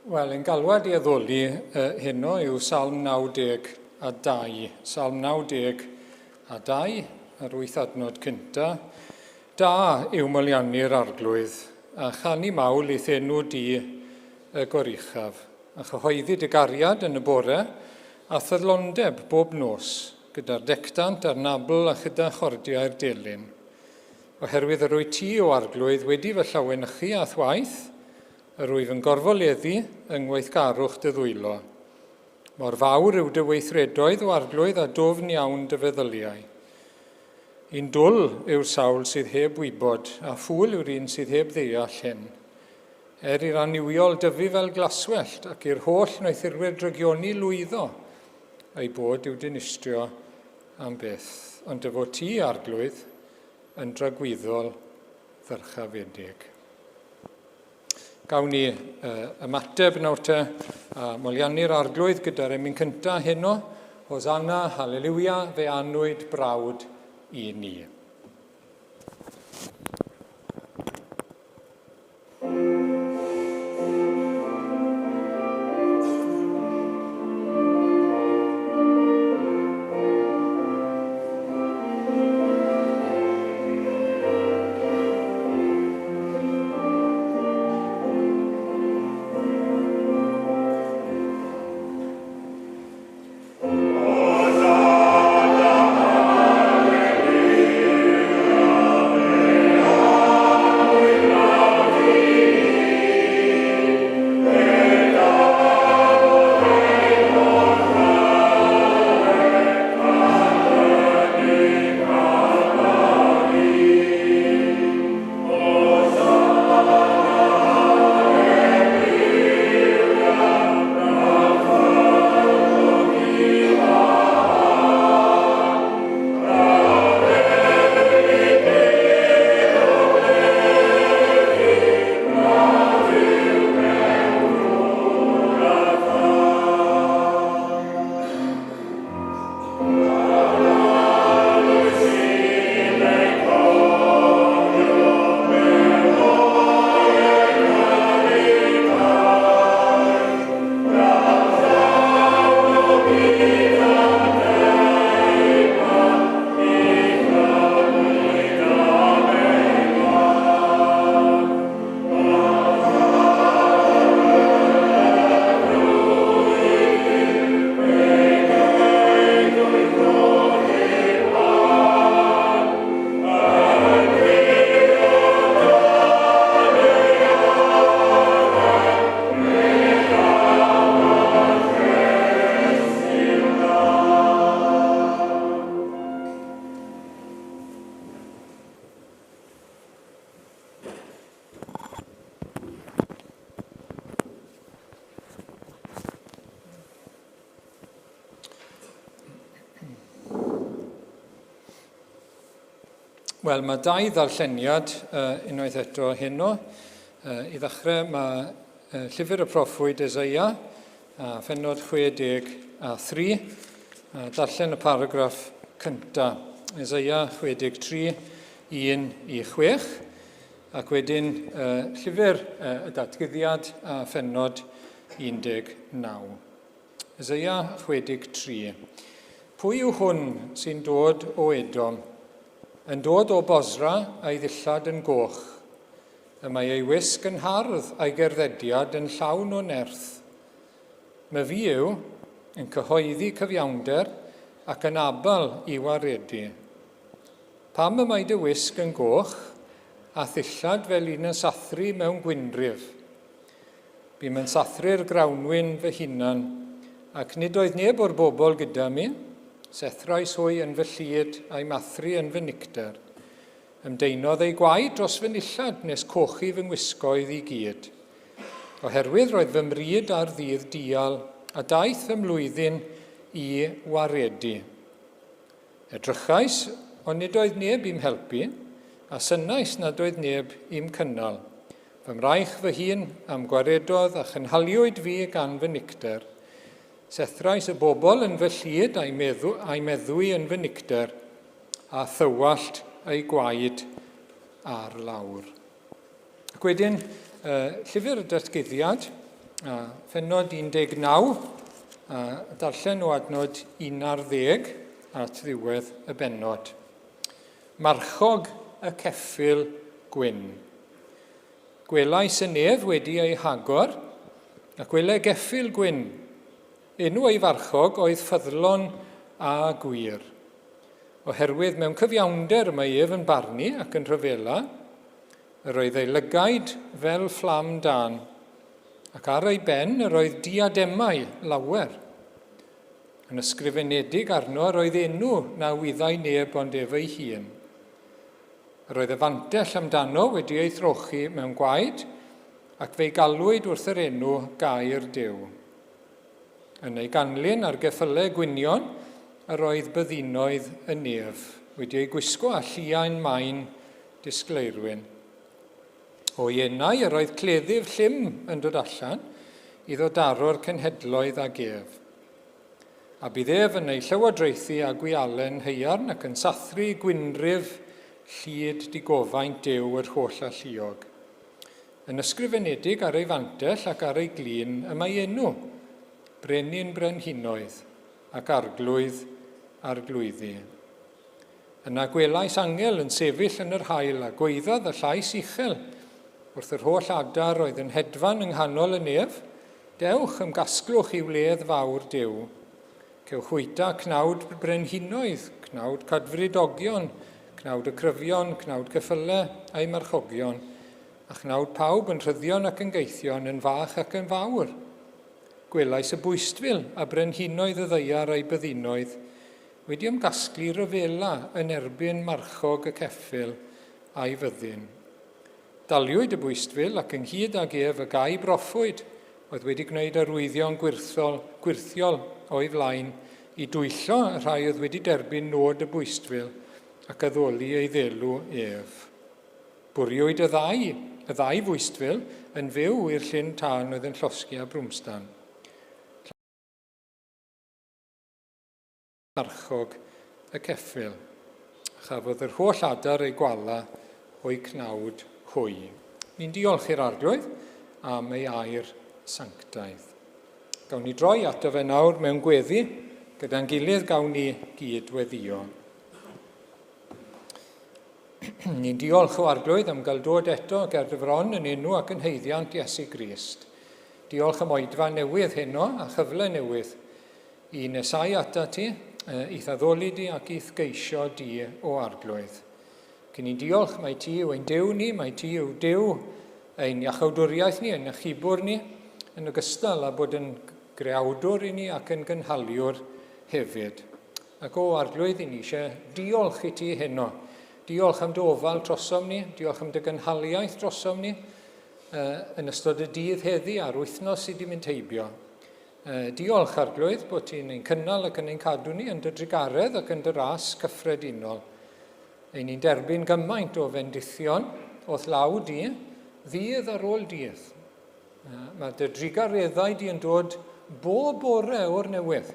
Wel, yn galwad i addoli heno yw Salm 92. Salm 92 ar 8 adnod cynta. Da yw moliannu'r arglwydd, a chanu mawl i thenw di y goruchaf, a chyhoeddi dy gariad yn y bore, a thydlondeb bob nos, gyda'r decdant a'r nabl a chyda chordiau'r delyn. Oherwydd yr wyt ti o arglwydd wedi fy llawanychu a thwaith, yr wyf yn gorfoleddu yng ngweithgarwch dy ddwylo. Mor fawr yw dy weithredoedd o arglwydd a dofn iawn dy feddyliau. Un dwl yw'r sawl sydd heb wybod, a ffwl yw'r un sydd heb ddeall hyn. I'r aniwiol dyfu fel glaswellt ac i'r holl noethurwyr drygioni lwyddo, ei bod yw dinistrio am byth. Ond dy fod ti arglwydd yn dragwyddol ddyrchafedig. Gawn ni ymateb nawr te a moliannu'r arglwydd gyda'r emyn cynta heno, Hosanna, Halleluia, fe anwyd brawd i ni. Wel, mae dau ddarlleniad unwaith eto heno. I ddechrau, mae llyfr y proffwyd Eseia, phennod 63, darllen y paragraff cynta. Eseia 63, 1-6, ac wedyn llyfr y datgyddiad a phennod 19. Eseia 63. Pwy yw hwn sy'n dod o Edom? Yn dod o Bosra a'i ddillad yn goch, y mae ei wisg yn hardd a'i gerddediad yn llawn o nerth. My fi yw yn cyhoeddi cyfiawnder ac yn abal i waredu. Pam y mae dy wisg yn goch a ddillad fel un yn sathru mewn gwynrif? Bym yn sathru'r grawnwyn fy hunan, ac nid oedd neb o'r bobl gyda mi, sethrais hwy yn fy llyd a'i mathru yn fy nicter. Ymdeinodd ei gwaed dros fy nillad nes cochi fy ngwisgoedd i gyd. Oherwydd roedd fy mryd ar ddydd dial a daeth fy mlwyddyn i waredu. Edrychais, ond nid oedd neb i'm helpu, a synnais nad oedd neb i'm cynnal. Fy mraich fy hun am gwaredodd a chynhaliwyd fi gan fy nicter. Sethrais y bobl yn fy llyd a'i meddwi yn fy nicter, a thywallt ei gwaed ar lawr. Ac wedyn, llyfr y datgyddiad, Pennod 19, a darllen o adnod 11 at ddiwedd y bennod. Marchog y ceffyl gwyn. Gwelais y nef wedi ei hagor, ac wele geffyl gwyn. Enw ei farchog oedd ffyddlon a gwir. Oherwydd mewn cyfiawnder mae ef yn barnu ac yn rhyfela, yr oedd ei lygaid fel fflam dan, ac ar ei ben yr oedd diademau lawer. Yn ysgrifenedig arno yr oedd enw na wyddai neb ond ef ei hun. Yr oedd y fantell amdano wedi ei throchi mewn gwaed, ac fe'i galwyd wrth yr enw gair Duw. Yn ei ganlyn ar geffylau gwynion, yr oedd byddinoedd y nef, wedi ei gwisgo â lluain maen disgleirwyn. O ienau yr oedd cleddyf llym yn dod allan, iddo daro'r cenhedloedd a gef. A bydd ef yn ei llywodraethu a gwialen heiarn ac yn sathru gwynrif llyd digofaint Duw yr holl alluog. Yn ysgrifenedig ar ei fantell ac ar ei glin y mae enw, brenin brenhinoedd ac arglwydd arglwyddi. Yna gwelais angel yn sefyll yn yr haul a gweiddodd y llais uchel wrth yr holl adar oedd yn hedfan yng nghanol y nef, dewch ymgasglwch i wledd fawr Duw. Cewch wyta cnawd brenhinoedd, cnawd cadfridogion, cnawd y cryfion, cnawd ceffylau a'i marchogion, a chnawd pawb yn rhyddion ac yn geithion yn fach ac yn fawr. Gwelais y bwystfil a brenhinoedd y ddeiar a'i byddinoedd wedi ymgasglu ryfela yn erbyn marchog y ceffyl a'i fyddin. Daliwyd y bwystfil ac ynghyd ag ef y gau broffwyd oedd wedi gwneud arwyddion gwirthiol o'i flaen i dwyllo y rhai oedd wedi derbyn nod y bwystfil ac addoli ei ddelw ef. Bwriwyd y ddau bwystfil yn fyw i'r llyn tân oedd yn llosgi a Brwmstan. Marchog y ceffyl. Chafodd yr holl adar ei gwala o'i cnawd hwy. Ni'n diolch i'r arglwydd am ei air sanctaidd. Gawn ni droi ato fe nawr mewn gweddi, gyda'n gilydd gawn ni gyd weddio. Ni'n diolch o arglwydd am gael dod eto ger dy fron yn enw ac yn heiddiant Iesu Grist. Diolch am oedfa newydd heno a chyfle newydd i nesau ata ti, i'th addoli di ac i'th geisio di o arglwydd. Cyn ni'n diolch mai ti yw ein Duw ni, mai ti yw Duw ein iachawdwriaeth ni, ein achubwr ni, yn ogystal â bod yn greawdwr i ni ac yn gynhaliwr hefyd. Ac o arglwydd i ni eisiau diolch i ti heno. Diolch am dy ofal trosom ni, diolch am dy gynhaliaeth trosom ni, yn ystod y dydd heddi a'r wythnos sydd wedi mynd heibio. Diolch arglwydd bod ti'n ein cynnal ac yn ein cadw ni yn dy drigaredd ac yn dy ras cyffredinol. Ein ni'n derbyn gymaint o fendithion o thlaw di, ddydd ar ôl dydd. Mae dy drigareddau di yn dod bob bore o'r newydd.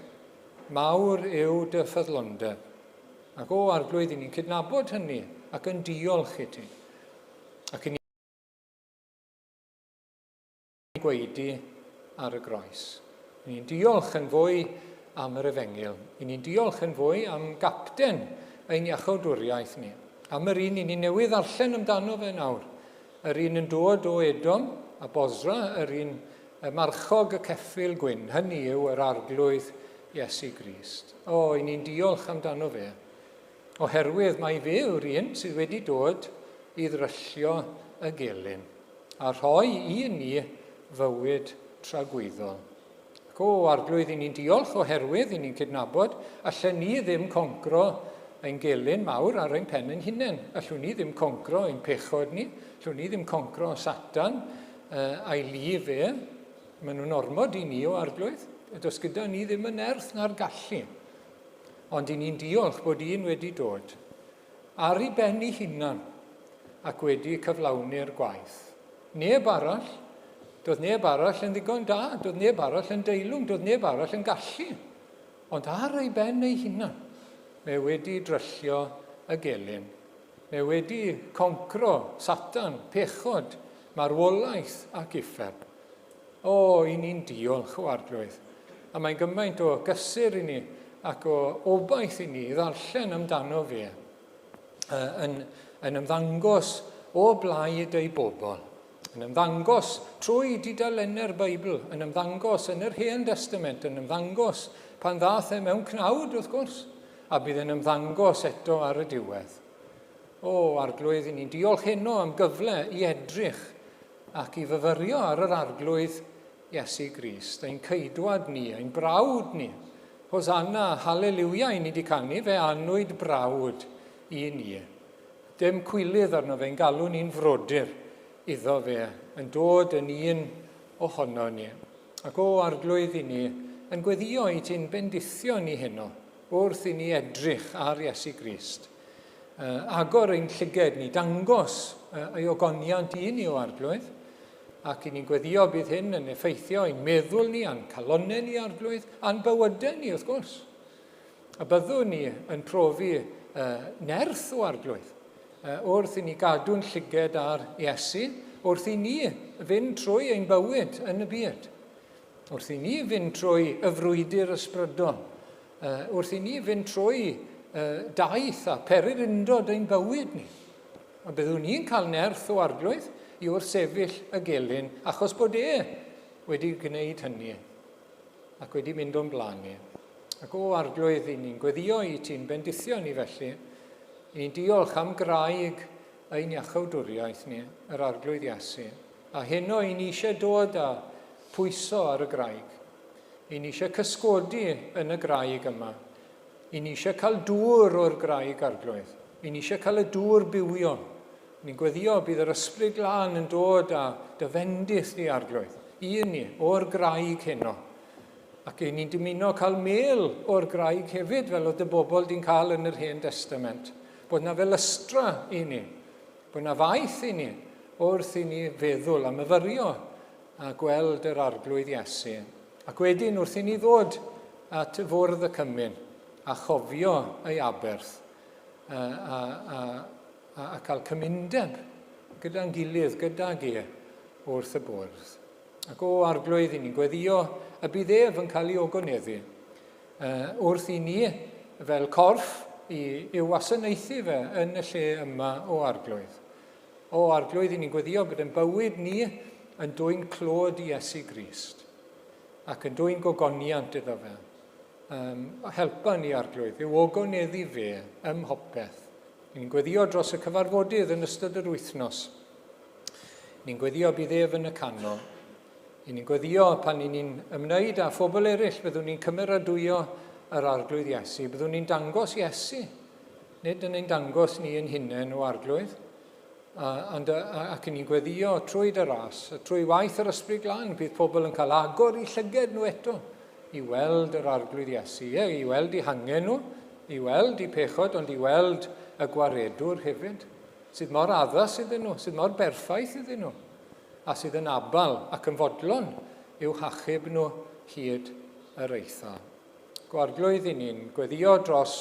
Mawr yw dy ffyddlondeb. Ac o arglwydd i ni'n cydnabod hynny ac yn diolch i ti. Ac i ni'n gweidi ar y groes. I ni'n diolch yn fwy am yr efengil. I ni'n diolch yn fwy am gapten ein iachawdwriaeth ni. Am yr un i ni newydd arllen amdano fe nawr. Yr un yn dod o Edom a Bosra, yr un marchog y ceffyl gwyn. Hynny yw yr arglwydd Iesu Grist. I ni'n diolch amdano fe. Oherwydd mae fe yw'r un sydd wedi dod i ddryllio y gelyn a rhoi i ni fywyd tragwyddol. Ac arglwydd i ni'n diolch oherwydd i ni'n cydnabod allan ni ddim concro ein gelyn mawr ar ein pen ein hunain. Allwn ni ddim concro ein pechod ni, allwn ni ddim concro Satan a'i lu fe. Maen nhw'n ormod i ni o arglwydd. Does gyda ni ddim yn nerth na'r gallu. Ond i ni'n diolch bod un wedi dod ar ei ben ei hunan ac wedi cyflawni'r gwaith. Neb arall, doedd neb arall yn ddigon da, doedd neb arall yn deilwng, doedd neb arall yn gallu. Ond ar ei ben ei hunan, mae wedi dryllio y gelyn. Mae wedi concro Satan, pechod, marwolaeth ac uffeb. i ni'n diolch o arglwydd. A mae'n gymaint o gysur i ni ac o obaith i ni ddarllen amdano fe yn ymddangos o blaid ei bobl, yn ymddangos trwy dudalennau'r Beibl, yn ymddangos yn yr Hen Testament, yn ymddangos pan ddath mewn cnawd wrth gwrs, a bydd yn ymddangos eto ar y diwedd. Arglwydd, i ni'n diolch heno am gyfle i edrych ac i fyfyrio ar yr arglwydd Iesu Grist, ein ceidwad ni, ein brawd ni. Hosanna, hallelujah, i ni wedi canu, fe annwyd brawd i ni. Dim cwilydd arno fe'n galw ni'n frodyr iddo fe, yn dod yn un ohono ni. Ac arglwydd i ni, yn gweddio i ti'n bendithio ni heno, wrth i ni edrych ar Iesu Grist. Agor ein llyged ni, dangos ei ogoniant i ni o arglwydd, ac i ni'n gweddio bydd hyn yn effeithio ein meddwl ni, a'n calonau ni arglwydd, a'n bywydau ni wrth gwrs. A byddwn ni yn profi nerth o arglwydd, wrth i ni gadw'n llyged ar Iesu, wrth i ni fynd trwy ein bywyd yn y byd. Wrth i ni fynd trwy y frwydr ysbrydol, wrth i ni fynd trwy daith a pererindod ein bywyd ni. A byddwn ni'n cael nerth o arglwydd i wrth sefyll y gelyn, achos bod wedi gwneud hynny ac wedi mynd o'n blaen ni. Ac arglwydd i ni'n gweddio i ti'n bendithio ni felly, i ni'n diolch am graig ein iachawdwriaeth ni, yr arglwydd Iesu. A heno i ni eisiau dod a pwyso ar y graig. I ni eisiau cysgodi yn y graig yma. I ni eisiau cael dŵr o'r graig arglwydd. I ni eisiau cael y dŵr bywio. Ni'n gweddio bydd yr ysbryd glân yn dod a dyfendith ni arglwydd. I ni, o'r graig heno. Ac i ni'n dymuno cael mêl o'r graig hefyd, fel oedd y bobl di'n cael yn yr Hen Testament. Bod na fel ystra i ni. Bod na faith i ni, wrth i ni feddwl a myfyrio a gweld yr arglwydd Iesu. Ac wedyn wrth i ni ddod at fwrdd y Cymyn a chofio ei aberth a cael cymundeb gyda'n gilydd, gydag wrth y bwrdd. Ac arglwydd i ni'n gweddio y bydd yn cael ei ogoneddu wrth i ni fel corff i wasanaethu fe yn y lle yma o arglwydd. Arglwydd i ni'n gweddio bod yn bywyd ni yn dwy'n clod i Iesu Grist ac yn dwy'n gogoniant iddo fe. Helpa ni arglwydd i'w ogoneddu fe ym mhopeth. Ni'n gweddio dros y cyfarfodydd yn ystod yr wythnos. Ni'n gweddio bydd yn y canol. Ni'n gweddio pan ni'n ymwneud â phobl eraill, byddwn ni'n cymeradwyo yr arglwydd Iesu. Byddwn ni'n dangos Iesu. Nid yn ein dangos ni yn hunain o arglwydd. Ac ni'n gweddio trwy dy ras, trwy waith yr ysbryd glân, bydd pobl yn cael agor i llyged nhw eto i weld yr arglwydd Iesu. I weld i hangen nhw, i weld i pechod, ond i weld y gwaredwr hefyd, sydd mor addas iddyn nhw, sydd mor berffaith iddyn nhw, a sydd yn abal ac yn fodlon i'w hachub nhw hyd yr eitha. Arglwydd i ni'n gweddio dros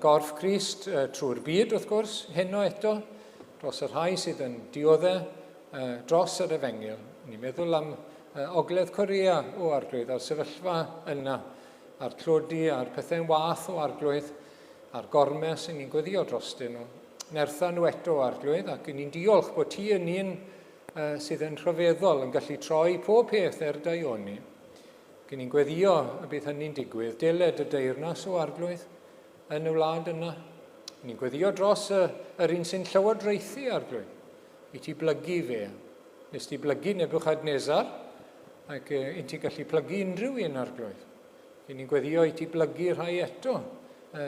gorff Crist trwy'r byd wrth gwrs, heno eto, dros y rhai sydd yn dioddau dros yr Efengil. Ni'n meddwl am Ogledd Corea o arglwydd, a'r sefyllfa yna, a'r clodi, a'r pethau'n wath o arglwydd, a'r gormes ni'n gweddio drostyn nhw. Nertha nhw eto arglwydd, ac ni'n diolch bod ti yn un sydd yn rhyfeddol yn gallu troi pob peth daioni. Ni'n gweddio y bydd hynny'n digwydd, diled y deyrnas o arglwydd yn y wlad yna. Ni'n gweddio dros yr un sy'n llywodraethu arglwydd, i ti blygu fe. Nes ti blygu Nebuchadnezzar, ac i ti gallu plygu unrhyw un arglwydd. Ni'n gweddio i ti blygu rhai eto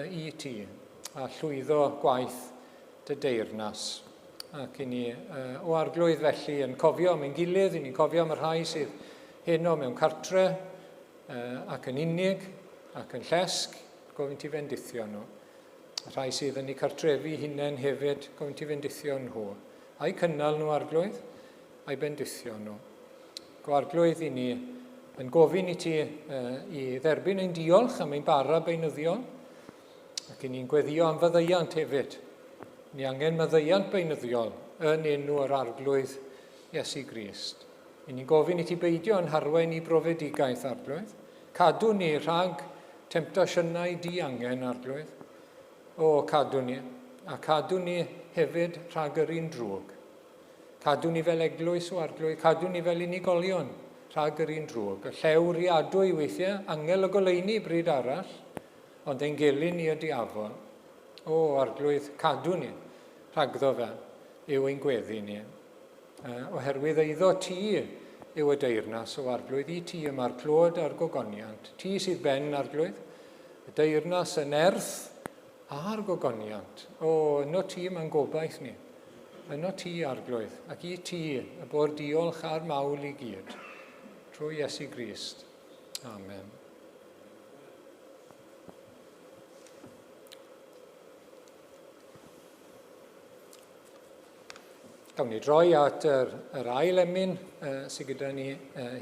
i ti, a llwyddo gwaith dy deyrnas. Ac i ni arglwydd felly yn cofio am ein gilydd, i ni'n cofio am y rhai sydd heno mewn cartre, ac yn unig, ac yn llesg, gofyn ti fendithio nhw. A rhai sydd yn eu cartrefi hunain hefyd, gofyn ti fendithio nhw. A'i cynnal nhw arglwydd, a'i bendithio nhw. Arglwydd i ni yn gofyn i ti i dderbyn ein diolch am ein bara beunyddiol, ac i ni'n gweddio am fyddeiant hefyd. Ni angen myddeiant beunyddiol yn enw yr arglwydd Iesu Grist. I ni gofyn i ti beidio yn harwain i brofedigaeth, Arglwydd. Cadw ni rhag temptasiynau di-angen, Arglwydd. Cadw ni. A cadw ni hefyd rhag yr un drwg. Cadw ni fel eglwys o Arglwydd, cadw ni fel unigolion rhag yr un drwg. Y llew riadwy weithiau, angel o goleuni bryd arall, ond ein gelyn ni y diafol. Arglwydd, cadw ni rhagddo fe yw ein gweddi ni. Oherwydd eiddo ti yw y deyrnas o Arglwydd, i ti yma'r clod a'r gogoniant. Ti sydd ben, Arglwydd, y deyrnas yn erth a'r gogoniant. Yno ti yma'n gobaith ni. Yno ti, Arglwydd, ac i ti y bod diolch a'r mawl i gyd. Trwy Iesu Grist. Amen. Gawn ni droi at yr ail emyn sydd gyda ni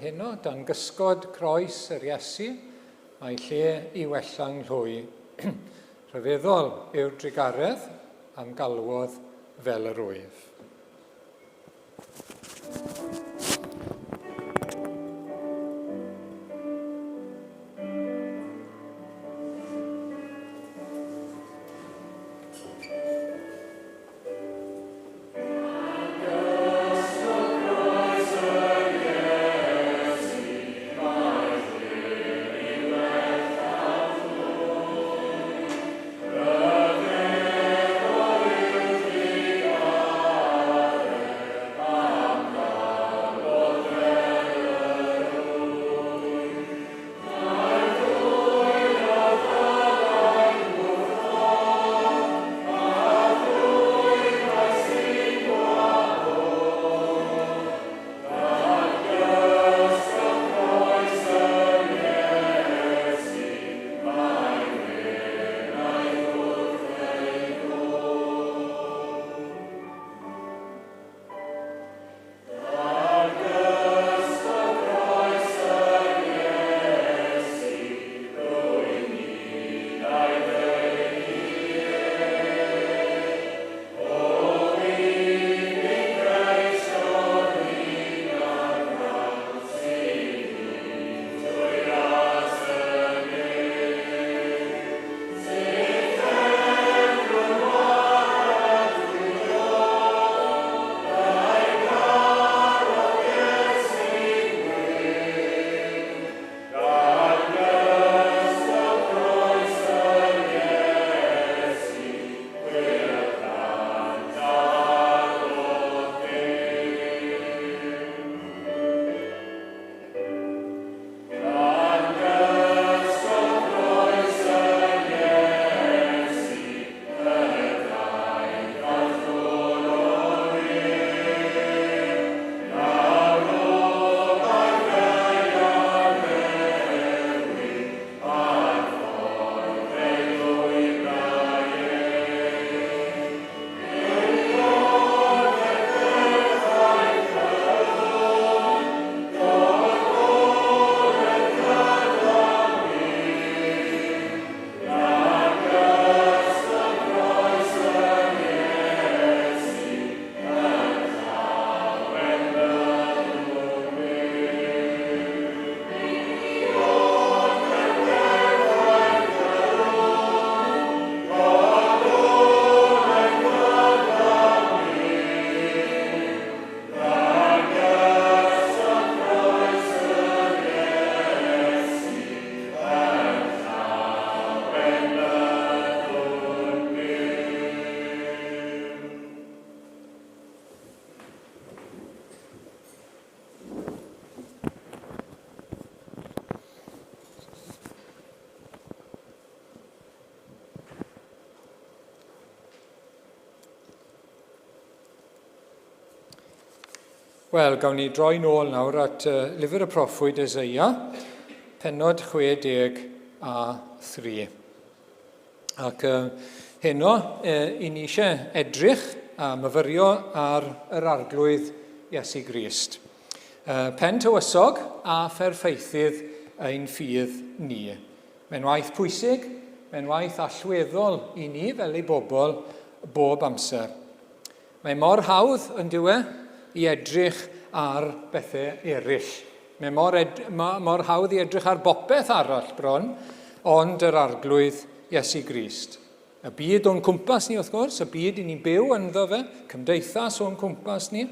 heno, dan gysgod croes yr Iesu, mae lle i wella'n hlwy. Rhyfeddol yw'r drigaredd am galwodd fel yr wyf. Wel, gawn ni droi nôl nawr at lyfr y proffwyd Eseia, pennod 63. Ac heno, i ni eisiau edrych a myfyrio ar yr arglwydd Iesu Grist. Pen tywysog a pherffeithydd ein ffydd ni. Mae'n waith pwysig, mae'n waith allweddol i ni fel ei bobl bob amser. Mae mor hawdd yn diwe i edrych ar bethau eraill. Mae mor hawdd i edrych ar bopeth arall bron, ond yr arglwydd Iesu Grist. Y byd o'n cwmpas ni, wrth gwrs, y byd i ni'n byw ynddo fe, cymdeithas o'n cwmpas ni,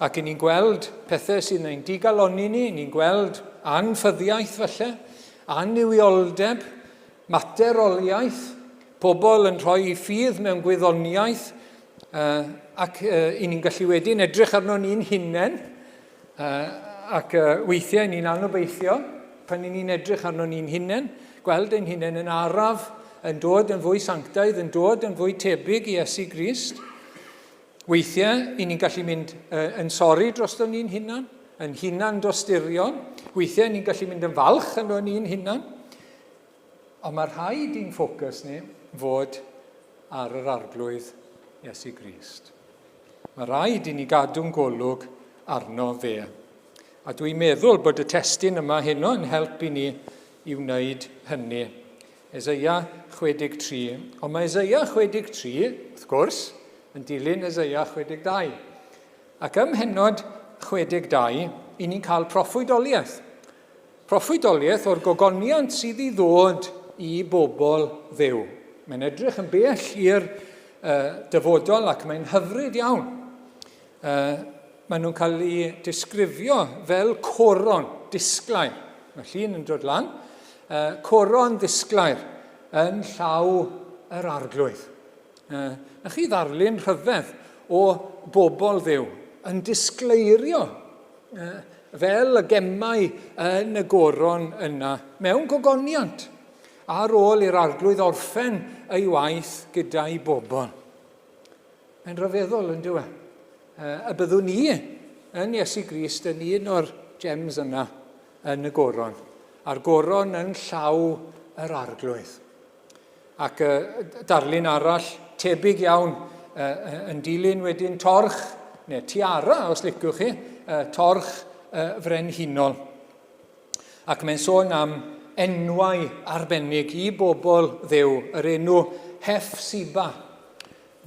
ac i ni'n gweld pethau sydd yn digaloni ni, ni'n gweld anffyddiaeth falle, anniwioldeb, materoliaeth, pobl yn rhoi ffydd mewn gwyddoniaeth, ac i ni'n gallu wedyn edrych arno ni'n hunain, ac weithiau ni'n anobeithio, pan ni'n edrych arno ni'n hunain, gweld ein hunain yn araf, yn dod yn fwy sanctaidd, yn dod yn fwy tebyg i Iesu Grist. Weithiau, i ni'n gallu mynd yn sori dros ni'n hunan, yn hunan dosturion. Weithiau, ni'n gallu mynd yn falch yn ni'n hunan. Ond mae rhaid i'n ffocws ni fod ar yr arglwydd Iesu Grist. Mae rhaid i ni gadw'n golwg arno fe. A dwi'n meddwl bod y testun yma heno yn helpu ni i wneud hynny. Eseia 63. Ond mae Eseia 63, wrth gwrs, yn dilyn Eseia 62. Ac ym Mhennod 62, i ni'n cael proffwydoliaeth. Proffwydoliaeth o'r gogoniant sydd i ddod i bobl Dduw. Mae'n edrych yn bell i'r dyfodol ac mae'n hyfryd iawn. Maen nhw'n cael eu disgrifio fel coron, disglair. Mae llun yn dod lan. Coron ddisglair yn llaw yr arglwydd. Na chi ddarlun rhyfedd o bobl Dduw yn disgleirio fel y gemau yn y goron yna mewn gogoniant ar ôl i'r arglwydd orffen ei waith gyda'i bobl. Mae'n rhyfeddol yn dyw e. Y byddwn ni yn Iesu Grist yn un o'r gems yna yn y goron. A'r goron yn llaw yr arglwydd. Ac darlun arall tebyg iawn yn dilyn wedyn torch, neu tiara os licwch chi, torch frenhinol. Ac mae'n sôn am enwau arbennig i bobl Dduw, yr enw Hefsiba,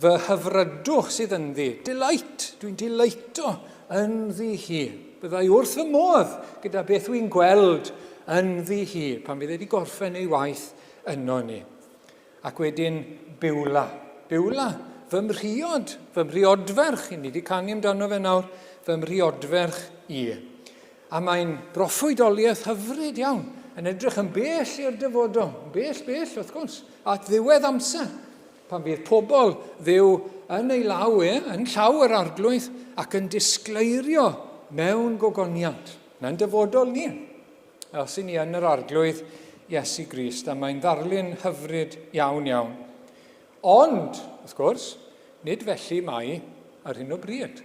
fy hyfrydwch sydd yn ddi, delight, dwi'n deleito yn ddi hi. Byddai wrth fy modd gyda beth wy'n gweld yn ddi hi, pan fydd wedi gorffen ei waith yno ni. Ac wedyn Biwla. Biwla, fy mhriodferch, i ni wedi canu amdano fe nawr, fy mhriodferch i. A mae'n broffwydoliaeth hyfryd iawn, yn edrych yn bell i'r dyfodol, bell, wrth gwrs, at ddiwedd amser, pan fydd pobl Dduw yn ei law yn llaw yr arglwydd, ac yn disgleirio mewn gogoniant. Na'n dyfodol ni. Os i ni yn yr arglwydd Iesu Grist, a mae'n ddarlun hyfryd iawn. Ond, wrth gwrs, nid felly mai ar hyn o bryd.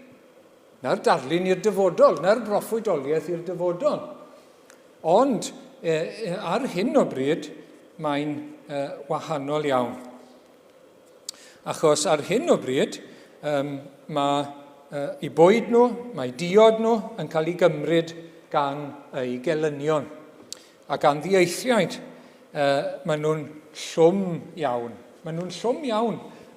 Na'r darlun i'r dyfodol, na'r broffwydoliaeth i'r dyfodol. Ond, ar hyn o bryd, mae'n wahanol iawn. Achos ar hyn o bryd, mae eu bwyd nhw, mae diod nhw yn cael ei gymryd gan ei gelynion. A gan ddieithriaid, maen nhw'n llwm iawn. Maen nhw'n llwm iawn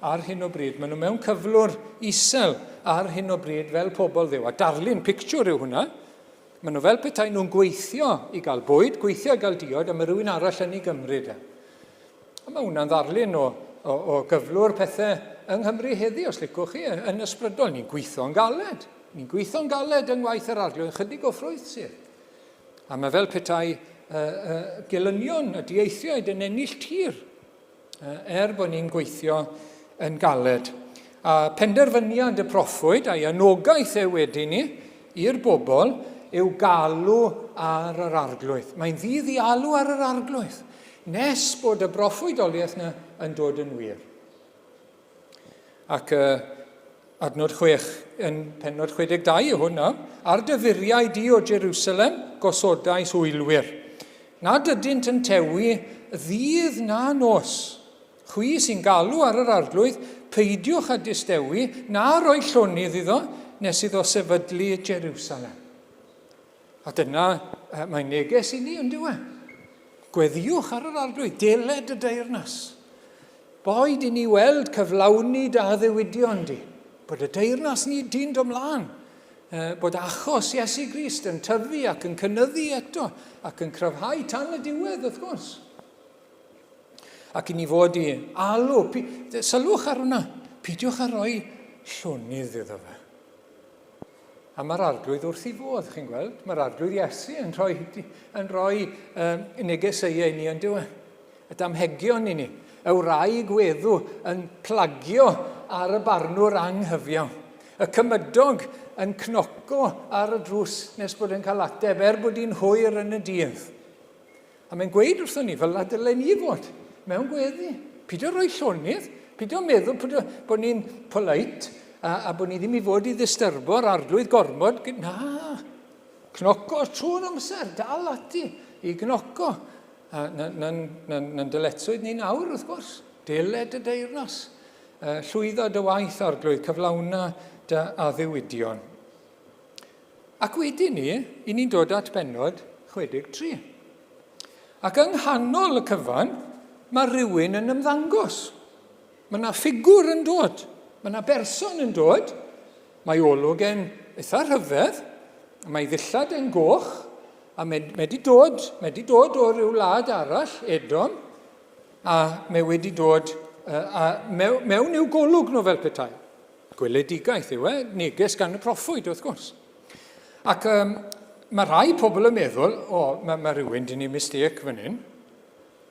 ar hyn o bryd. Maen nhw mewn cyflwr isel ar hyn o bryd fel pobl Dduw. A darlun, pictiwr yw hwnna. Maen nhw fel petai nhw'n gweithio i gael bwyd, gweithio i gael diod, a mae rhywun arall yn ei gymryd. A mae hwnna'n ddarlun o gyflwr pethau yng Nghymru heddi, os licwch chi, yn ysbrydol. Ni'n gweithio'n galed. Ni'n gweithio'n galed yng ngwaith yr arglwydd, chydig o ffrwyth sydd. A mae fel petai gelynion y dieithriaid yn ennill tir, bod ni'n gweithio yn galed. A penderfyniad y proffwyd a'i anogaeth wedi ni i'r bobl yw galw ar yr arglwydd. Mae'n ddi-alw ar yr arglwydd, nes bod y broffwydoliaeth yna yn dod yn wir. Ac adnod 6 yn pennod 62 yw hwnna, ar dyfuriau di o Jerusalem, gosodais hwylwyr. Nad ydynt yn tewi ddydd na nos. Chwi sy'n galw ar yr arglwydd, peidiwch a distewi, na roi llonydd iddo, nes iddo sefydlu Jerusalem. A dyna mae'n neges i ni, yn dywe. Gweddiwch ar yr arglwydd, deled y deyrnas. Boed i ni weld cyflawni da ddiwidion di, bod y deyrnas ni di'n domlaen bod achos Iesu Grist yn tyfu ac yn cynyddu eto ac yn cryfhau tan y diwedd, wrth gwrs. Ac i ni fod i alw, sylwch ar hwnna, pidiwch a roi llonydd iddo fe. A mae'r arglwydd wrth i fodd, chi'n gweld? Mae'r arglwydd Iesu yn rhoi negeseuau i ni yn dywe. Y damhegion i ni. Y wraig weddw yn plagio ar y barnwr anghyfiaw. Y cymydog yn cnoco ar y drws nes bod yn cael ateb bod hi'n hwyr yn y dydd. A mae'n gweud wrthon ni fel na dylen ni fod mewn gweddi. Pidio roi llonydd, pidio meddwl bod ni'n polite a bod ni ddim i fod i ddisturbo'r arglwydd gormod. Na, cnoco trwy'n amser, dal ati i gnoco. Na'n dyletswydd ni'n awr, wrth gwrs. Deled y deyrnas. Llwyddo dy waith arglwydd, cyflawna dy addewidion. Ac wedyn ni, i ni'n dod at bennod 63. Ac yng nghanol y cyfan, mae rhywun yn ymddangos. Mae yna ffigwr yn dod. Mae yna berson yn dod. Mae olwg yn eitha rhyfedd. Mae ddillad yn goch. A mae di dod o ryw wlad arall, Edom. A mae wedi dod mewn i'w golwg nhw fel petai. Gweledigaeth yw neges gan y proffwyd, wrth gwrs. Ac mae rhai pobl yn meddwl, mae rhywun di ni mistake fan hyn.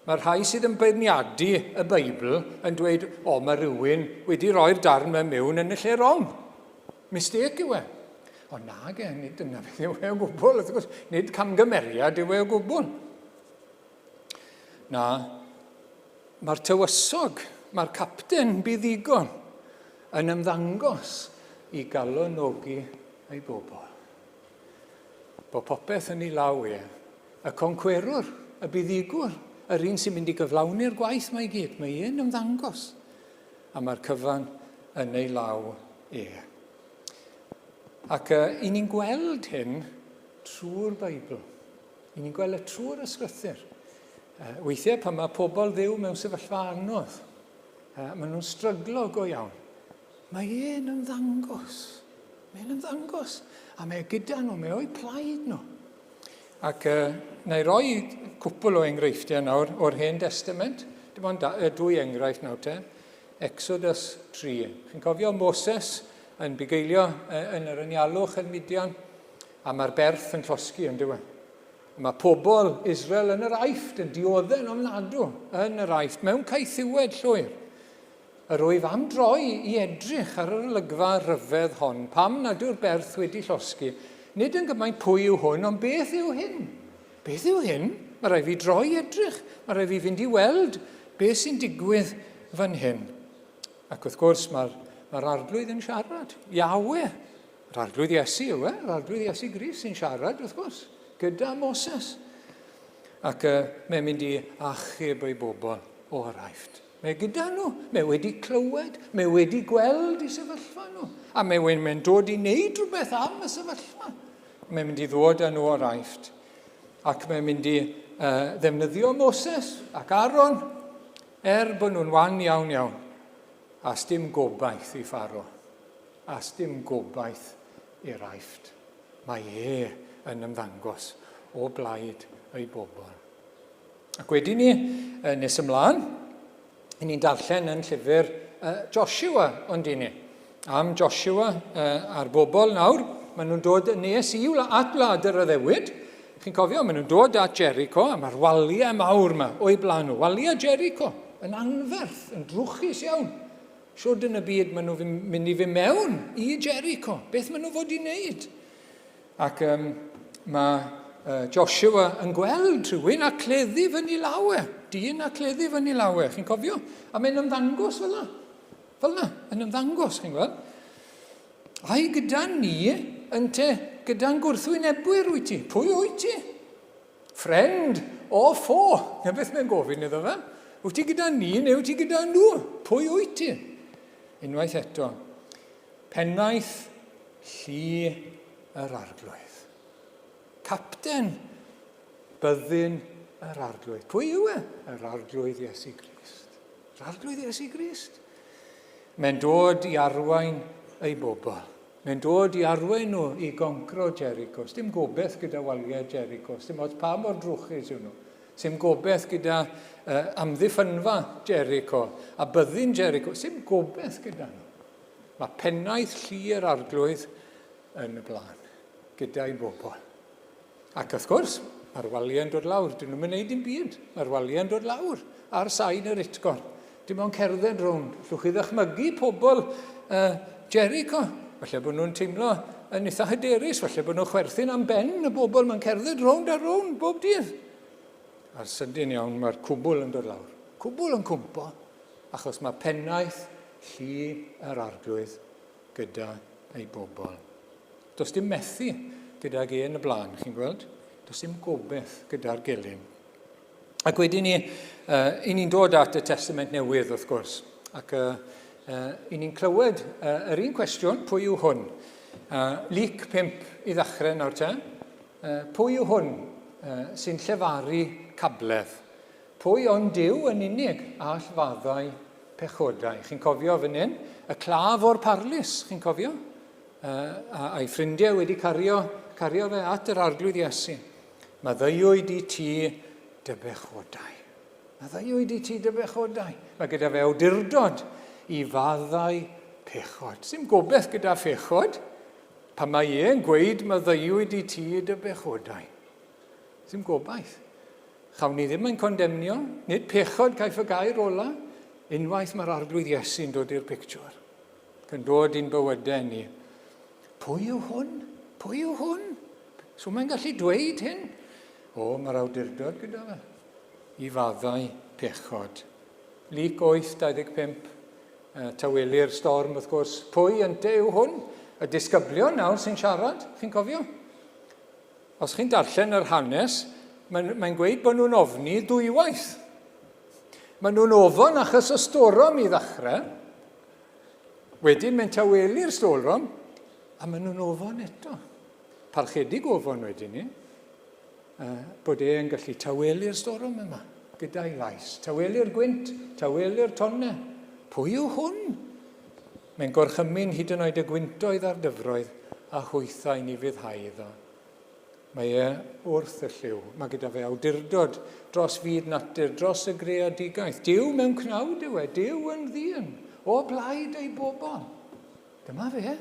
Mae rhai sydd yn beirniadu y Beibl yn dweud, mae rhywun wedi rhoi'r darn mewn yn y lle rong. Mistake yw e. Nag nid dyna beth yw e o gwbl, wrth gwrs, nid camgymeriad yw e o gwbl. Na, mae'r tywysog, mae'r capten buddigon yn ymddangos i galonogi ei bobl. Bod popeth yn ei law e, y concwerwr, y buddigwr, yr un sy'n mynd i gyflawni'r gwaith mae i gyd, mae e'n ymddangos. A mae'r cyfan yn ei law e. Ac i ni'n gweld hyn trwy'r Beibl. I ni'n gweld trwy'r ysgrythyr. Weithiau pan mae pobl Dduw mewn sefyllfa anodd, maen nhw'n stryglo go iawn. Mae e'n ymddangos. Mae'n ymddangos. A mae gyda nhw, mae o'i plaid nhw. Ac na i roi cwpl o enghreifftiau nawr o'r Hen Testament. Dim ond dwy enghraifft nawr te. Exodus 3. Chi'n cofio Moses yn bugeilio yn yr anialwch yn Midian, a mae'r berth yn llosgi yn dywe. Mae pobl Israel yn yr Aifft yn dioddau'n ofnadw yn yr Aifft, mewn caethiwed llwyr. Yr wyf am droi i edrych ar yr olygfa rhyfedd hon, pam nad yw'r berth wedi llosgi. Nid yn gymaint pwy yw hwn, ond beth yw hyn? Beth yw hyn? Mae rai fi droi edrych, mae rai fi fynd i weld beth sy'n digwydd fan hyn. Ac wrth gwrs mae'r arglwydd yn siarad. Yahweh, yr arglwydd Iesu yw e, yr arglwydd Iesu Grist sy'n siarad, wrth gwrs, gyda Moses. Ac mae'n mynd i achub ei bobl o'r Aifft. Mae gyda nhw, mae wedi clywed, mae wedi gweld i sefyllfa nhw. A mae'n dod i wneud rhywbeth am y sefyllfa. Mae'n mynd i ddod â nhw o'r Aifft. Ac mae'n mynd i ddefnyddio Moses ac Aaron bod nhw'n wan iawn iawn. A sdim gobaith i Pharo. A sdim gobaith i'r Aifft. Mae yn ymddangos o blaid ei bobl. Ac wedyn ni, nes ymlaen, ni'n darllen yn llyfr Joshua ond i ni. Am Joshua a'r bobl nawr, maen nhw'n dod nes at wlad yr Iddewyd. Chi'n cofio, maen nhw'n dod at Jericho, a mae'r waliau mawr yma o'i blaen nhw. Waliau Jericho, yn anferth, yn drwchus iawn. Siwrd yn y byd maen nhw'n mynd i fynd mewn i Jericho. Beth maen nhw fod i wneud? Ac mae Joshua yn gweld rhywun a cleddu fyny lawe. Dyn a cleddu fyny lawe, chi'n cofio? A mae'n ymddangos fel yna. Fel yna, yn ymddangos, chi'n gweld? A'i gyda ni, gyda'n gwrthwynebwyr wyt ti. Pwy wyt ti? Friend o ffo. Na beth mae'n gofyn iddo fe? Wyt ti gyda ni neu wyt ti gyda nhw? Pwy wyt ti? Unwaith eto, pennaeth llu yr arglwydd. Capten byddin yr arglwydd. Pwy yw e? Yr arglwydd Iesu Grist. Yr arglwydd Iesu Grist. Mae'n dod i arwain ei bobl. Mae'n dod i arwain nhw i goncro Jericho. Dim gobeith gyda waliau Jericho. Dim oed pa mor drwchus yw nhw. Dim gobeith gyda amddiffynfa Jericho a byddin Jericho. Dim gobeith gyda nhw. Mae pennaeth llu'r arglwydd yn y blaen gyda'i bobl. Ac wrth gwrs, mae'r waliau'n dod lawr. Dyn nhw'n gwneud dim byd. Mae'r waliau'n dod lawr ar sain yr utgor. Dim ond cerdded rownd. Llwch chi ddychmygu pobl Jericho. Falle bod nhw'n teimlo yn eitha hyderus. Falle bod nhw'n chwerthu'n am ben y bobl. Mae'n cerdded rownd a rownd bob dydd. A'r sydyn iawn, mae'r cwbl yn dod lawr. Cwbl yn cwmpo, achos mae pennaeth llu yr arglwydd gyda ei bobl. Does dim methu gyda'r yn y blaen, chi'n gweld? Does dim gobeith gyda'r gilydd. Ac wedyn ni, i ni'n dod at y Testament Newydd, wrth gwrs. Ac i ni'n clywed yr un cwestiwn, pwy yw hwn? Lyc 5 i ddechrau nawr te. Pwy yw hwn sy'n llefaru cabledd? Pwy ond Duw yn unig all faddau pechodau? Chi'n cofio fan hyn? Y claf o'r parlus, chi'n cofio? A'i ffrindiau wedi cario fe at yr arglwydd Iesu. Maddeuwyd i ti dy bechodau. Maddeuwyd i ti dy bechodau. Mae gyda fe awdurdod i faddau pechod. Sim gobeith gyda phechod, pa mae e'n gweud maddeuwyd i ti dy bechodau. Sim gobaith. Chawn ni ddim yn condemnio, nid pechod caiff y gair ola, unwaith mae'r arglwydd Iesu'n dod i'r pictiwr. Yn dod i'n bywydau ni. Pwy yw hwn? Pwy yw hwn? So mae'n gallu dweud hyn? O, mae'r awdurdod gyda fe. I faddau pechod. Lyc 8:25, tawelu'r storm, wrth gwrs. Pwy ynte yw hwn? Y disgyblion nawr sy'n siarad, chi'n cofio? Os chi'n darllen yr hanes, mae'n gweud bod nhw'n ofni ddwywaith. Mae nhw'n ofon achos y storom i ddechrau. Wedyn mae'n tawelu'r storom, a mae nhw'n ofon eto. Parchedig ofon wedyn ni. Bod e'n gallu tawelu'r storom yma, gyda'i lais. Tawelu'r gwynt, tawelu'r tonne. Pwy yw hwn? Mae'n gorchymyn hyd yn oed y gwyntoedd a'r dyfroedd a hwythau ni fyddhau iddo. Mae e wrth y lliw. Mae gyda fe awdurdod dros fyd natur, dros y greadigaeth. Duw mewn cnawd yw e, Duw yn ddyn, o blaid ei bobl. Dyma fe,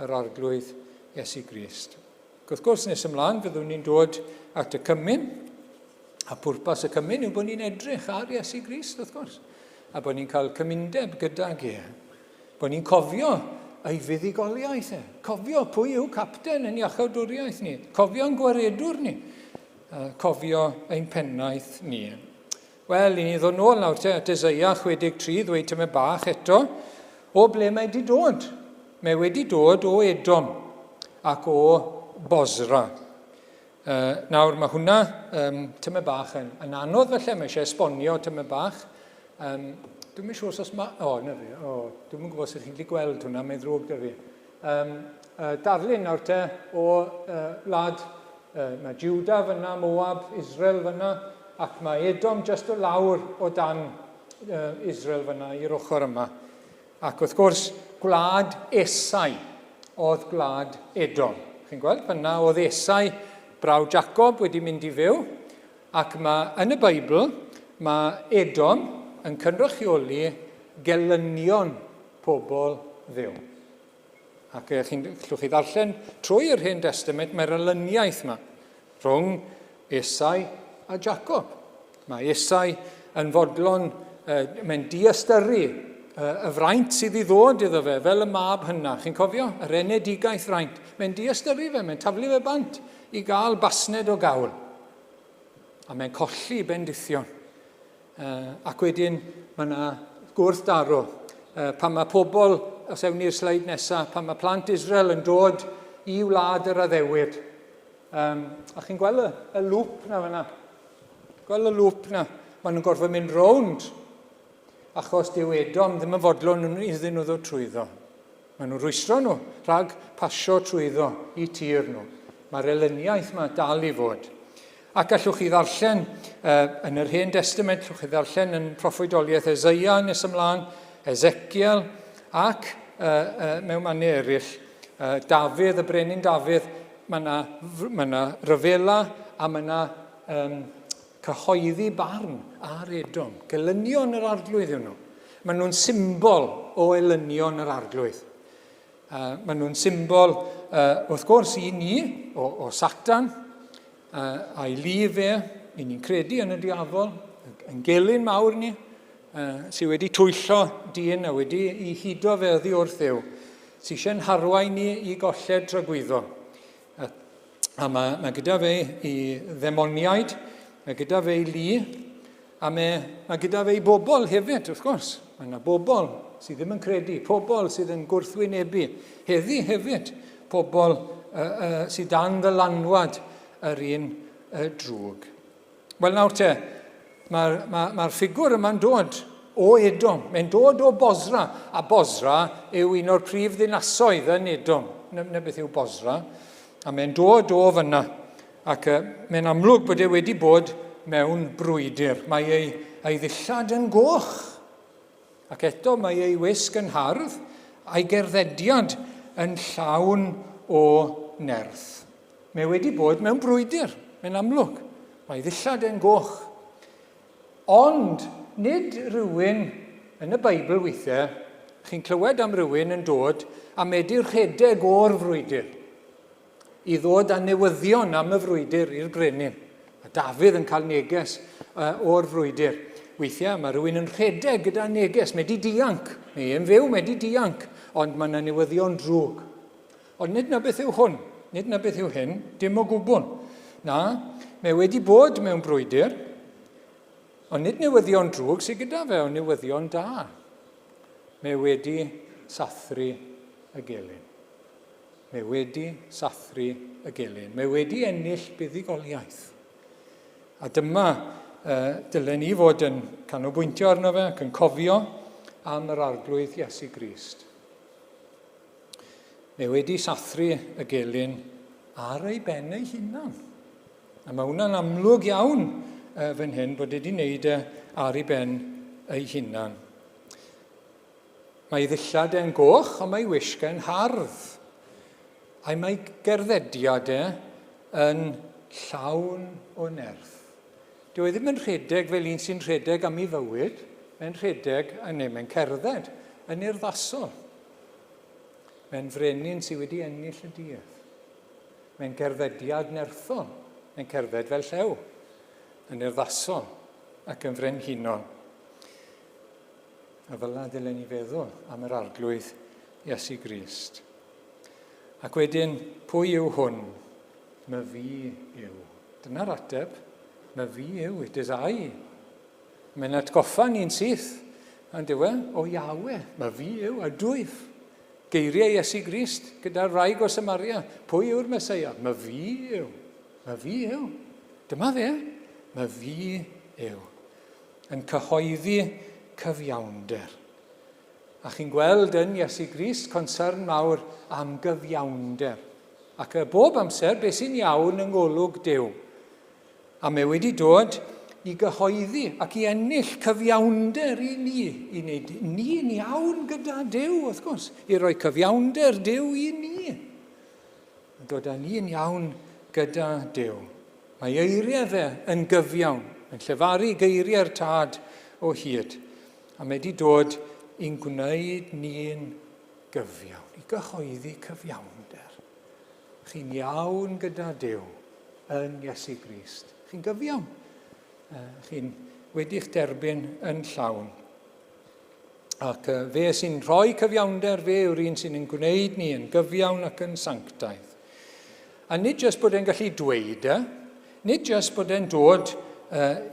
yr arglwydd Iesu Grist. Wrth gwrs, nes ymlaen, fyddwn ni'n dod at y cymyn, a pwrpas y cymyn yw bod ni'n edrych ar Iesu Grist, wrth gwrs, a bod ni'n cael cymundeb gydag e. Bod ni'n cofio ei fuddugoliaeth e. Cofio pwy yw capten yn iachawdwriaeth ni. Cofio'n gwaredwr ni. Cofio ein pennaeth ni. Wel, i ni ddod nôl nawr te at Eseia 63, ddweud tyma bach eto, o ble mae wedi dod. Mae wedi dod o Edom ac o Bosra. Nawr, mae hwnna, tyma bach yn anodd felly, mae eisiau esbonio tyma bach. Dwi'n mynd siŵr os mae... na fi. Dwi'n mynd gwybod sut chi'n gallu gweld hwnna, mae'n ddrwg da fi. Darlun nawr te o wlad, mae Juda fyna, Moab, Israel fyna, ac mae Edom just o lawr o dan Israel fyna i'r ochr yma. Ac wrth gwrs, gwlad Esau oedd gwlad Edom. Chi'n gweld? Fyna oedd Esau, braw Jacob wedi mynd i fyw, ac yn y Beibl, mae Edom yn cynrychioli gelynion pobl ddiw. Ac llwch chi ddarllen trwy'r Hen Testament, mae'r olyniaeth yma rhwng Esau a Jacob. Mae Esau yn fodlon, mae'n diastyru y fraint sydd i ddod iddo fe, fel y mab hynna. Chi'n cofio? Yr enedigaeth fraint. Mae'n diastyru fe, mae'n taflu fe bant i gael basned o gawl. A mae'n colli bendithion. Ac wedyn mae yna gwrthdaro. Pan mae pobl, os ewn ni'r sleid nesaf, pan mae plant Israel yn dod i wlad yr addewid. A chi'n gweld y lŵp na fyna? Gweld y lŵp na? Maen nhw'n gorfod mynd rownd. Achos dyw Edom ddim yn fodlon iddyn nhw ddod trwyddo. Maen nhw'n rwystro nhw, rhag pasio trwyddo i tir nhw. Mae'r elyniaeth yma dal i fod. Ac allwch chi ddarllen yn yr Hen Testament, allwch chi ddarllen yn proffwydoliaeth Eseia nes ymlaen, Ezekiel, ac mewn mannau eraill, Dafydd, y brenin Dafydd, mae yna ryfela a mae yna cyhoeddi barn ar Edom. Gelynion yr arglwydd yw nhw. Maen nhw'n symbol o elynion yr arglwydd. Maen nhw'n symbol, wrth gwrs, i ni, o Satan, a'i li fe, i ni'n credu yn y diafol, yn gelyn mawr ni, sydd wedi twyllo dyn a wedi i hudo fe oddi wrth Dduw, sydd eisiau'n harwain ni i golled tragwyddo. A mae gyda fe i ddemoniaid, mae gyda fe i li, a mae gyda fe i bobl hefyd, wrth gwrs. Mae yna bobl sydd ddim yn credu, pobl sydd yn gwrthwynebu, heddi hefyd, pobl sydd dan ddylanwad yr un drwg. Wel nawr te, mae'r ffigwr yma'n dod o Edom, mae'n dod o Bosra, a Bosra yw un o'r prif ddinasoedd yn Edom, na beth yw Bosra, a mae'n dod o fyna, ac mae'n amlwg bod e wedi bod mewn brwydr. Mae ei ddillad yn goch, ac eto mae ei wisg yn hardd, a'i gerddediad yn llawn o nerth. Mae wedi bod mewn brwydr, mae'n amlwg. Mae ei ddillad yn goch. Ond nid rhywun yn y Beibl weithiau, chi'n clywed am rhywun yn dod a medi'r rhedeg o'r frwydr, i ddod â newyddion am y frwydr i'r brenin. A Dafydd yn cael neges o'r frwydr. Weithiau mae rhywun yn rhedeg gyda neges, mae di dianc, neu yn fyw, mae di dianc, ond mae yna newyddion drwg. Ond nid na beth yw hwn, nid na beth yw hyn, dim o gwbl. Na, mae wedi bod mewn brwydr, ond nid newyddion drwg sydd gyda fe, ond newyddion da. Mae wedi sathru y gelyn. Mae wedi sathru y gelyn. Mae wedi ennill buddigoliaeth. A dyma dylen ni fod yn canolbwyntio arno fe ac yn cofio am yr arglwydd Iesu Grist. Mae wedi sathru y gelyn ar ei ben ei hunan. A mae hwnna'n amlwg iawn fan hyn bod wedi wneud ar ei ben ei hunan. Mae ddillad e'n goch, ond mae wisg e'n hardd. A mae gerddediad yn llawn o nerth. Dyw e ddim yn rhedeg fel un sy'n rhedeg am ei fywyd, mae'n rhedeg mae'n cerdded yn urddasol. Mae'n frenin sydd wedi ennill y dydd. Mae'n gerddediad nerthol, mae'n cerdded fel llew, yn urddasol ac yn frenhinol. A fel dylen ni feddwl am yr arglwydd Iesu Grist. Ac wedyn, pwy yw hwn? My fi yw. Dyna'r ateb. My fi yw, it is I. Mae'n atgoffa ni'n syth, yn dywe, o Iawe. My fi yw, a dwyf. Geiriau Iesu Grist gyda'r wraig o Samaria. Pwy yw'r Meseia? My fi yw. My fi yw. Dyma fe. My fi yw. Yn cyhoeddi cyfiawnder. A chi'n gweld yn Iesu Grist concern mawr am gyfiawnder. Ac bob amser, beth sy'n iawn yng ngolwg Duw. A mae wedi dod i gyhoeddi ac i ennill cyfiawnder i ni. I wneud ni'n iawn gyda Duw, wrth gwrs. I roi cyfiawnder Duw i ni. A dod â ni'n iawn gyda Duw. Mae eiriau fe yn gyfiawn. Yn llefaru geiriau'r tad o hyd. A mae wedi dod i'n gwneud ni'n gyfiawn. I gyhoeddi cyfiawnder. Chi'n iawn gyda Duw yn Iesu Grist. Chi'n gyfiawn. Chi'n wedi'ch derbyn yn llawn. Ac fe sy'n rhoi cyfiawnder, fe yw'r un sy'n yn gwneud ni yn gyfiawn ac yn sanctaidd. A nid jyst bod e'n gallu dweud nid jyst bod e'n dod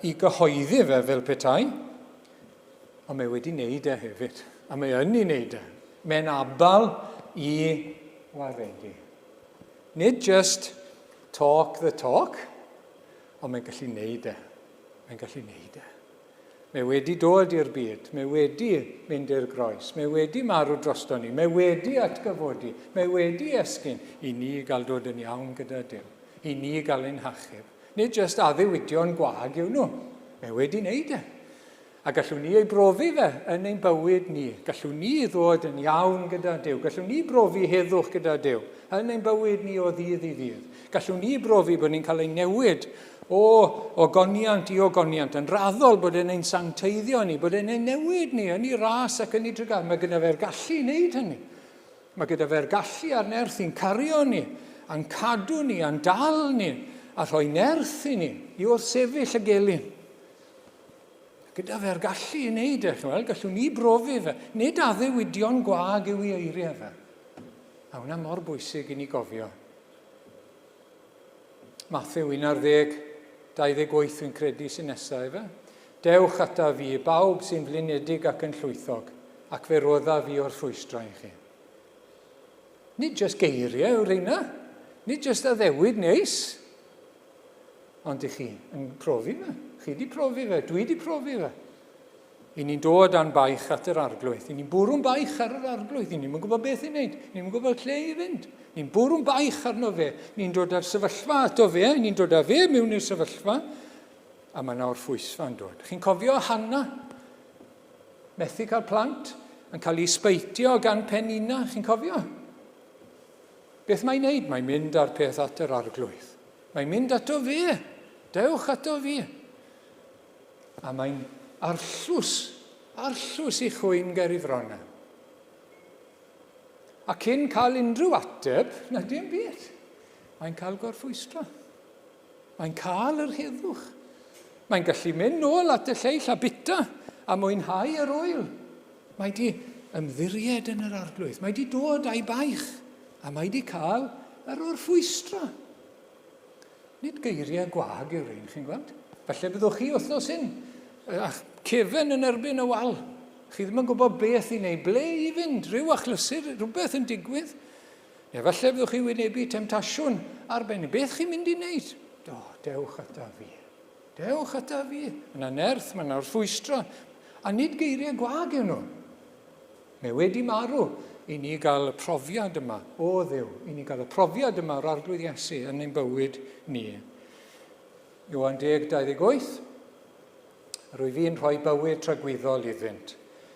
i gyhoeddi fe fel petai, ond mae wedi wneud hefyd. A mae yn ei wneud Mae'n abal i waredu. Nid just talk the talk, ond mae'n gallu wneud Mae'n gallu wneud Mae wedi dod i'r byd. Mae wedi mynd i'r groes. Mae wedi marw drosto ni. Mae wedi atgyfodi. Mae wedi esgyn i ni gael dod yn iawn gyda Duw. I ni gael ein hachub. Nid just addewidion gwag yw nhw. Mae wedi wneud A gallwn ni ei brofi fe yn ein bywyd ni. Gallwn ni ddod yn iawn gyda Duw. Gallwn ni brofi heddwch gyda Duw yn ein bywyd ni o ddydd i ddydd. Gallwn ni brofi bod ni'n cael ei newid o goniant i ogoniant, yn raddol bod e'n ein sancteiddio ni, bod e'n ein newid ni yn ei ras ac yn ei drygad. Mae gyda fe'r gallu i wneud hynny. Mae gyda fe'r gallu a'r nerth i'n cario ni, a'n cadw ni, a'n dal ni, a rhoi nerth i ni i wrth sefyll y gelyn. Gyda fe'r gallu i wneud eich, gallwn ni brofi fe. Nid a ddiwydion gwag yw ei eiriau fe. A hwnna mor bwysig i ni gofio. Mathew 11:28 dwi'n credu sy'n nesaf efe. Dewch ata fi, bawb sy'n flinedig ac yn llwythog, ac fe rodda fi o'r rhwystrau i chi. Nid jyst geiriau yw'r reina, nid jyst addewid neis, ond i chi yn profi fe. Chi wedi profi fe, dwi wedi profi fe. I ni'n dod â'n baich at yr arglwydd. I ni'n bwrw'n baich ar yr arglwydd. I ni'n gwybod beth i wneud. I ni'n gwybod lle i fynd. Ni'n bwrw'n baich arno fe. Ni'n dod â'r sefyllfa ato fe. Ni'n dod â fe mewn i'r sefyllfa. A mae nawr ffwysfa'n dod. Chi'n cofio Hannah? Methu cael plant yn cael ei sbeitio gan Penina. Chi'n cofio? Beth mae'n wneud? Mae'n mynd ar peth at yr arglwydd. Mae'n mynd ato fe. Dewch ato fi. A mae'n arllws i chwyn ger i frona. A cyn cael unrhyw ateb, na dim byd. Mae'n cael gorffwystro. Mae'n cael yr heddwch. Mae'n gallu mynd nôl at y lleill a bita a mwynhau yr oil. Mae di ymddiried yn yr arglwydd. Mae di dod a'i baich a mae di cael yr orffwystro. Nid geiriau gwag yw'r un, chi'n gweld? Falle byddwch chi wythnos hyn a cefen yn erbyn y wal. Chi ddim yn gwybod beth i wneud, ble i fynd, rhyw achlysur, rhywbeth yn digwydd. Neu falle byddwch chi wynebu temtasiwn arbennig. Beth chi'n mynd i wneud? Dewch ata fi. Dewch ata fi. Yna nerth, mae'n orffwystro. A nid geiriau gwag yw nhw. Mae wedi marw i ni gael y profiad yma o Dduw. I ni gael y profiad yma o'r arglwydd Iesu yn ein bywyd ni. Ioan 10:28. Rwy fi'n rhoi bywyd tragwyddol iddynt.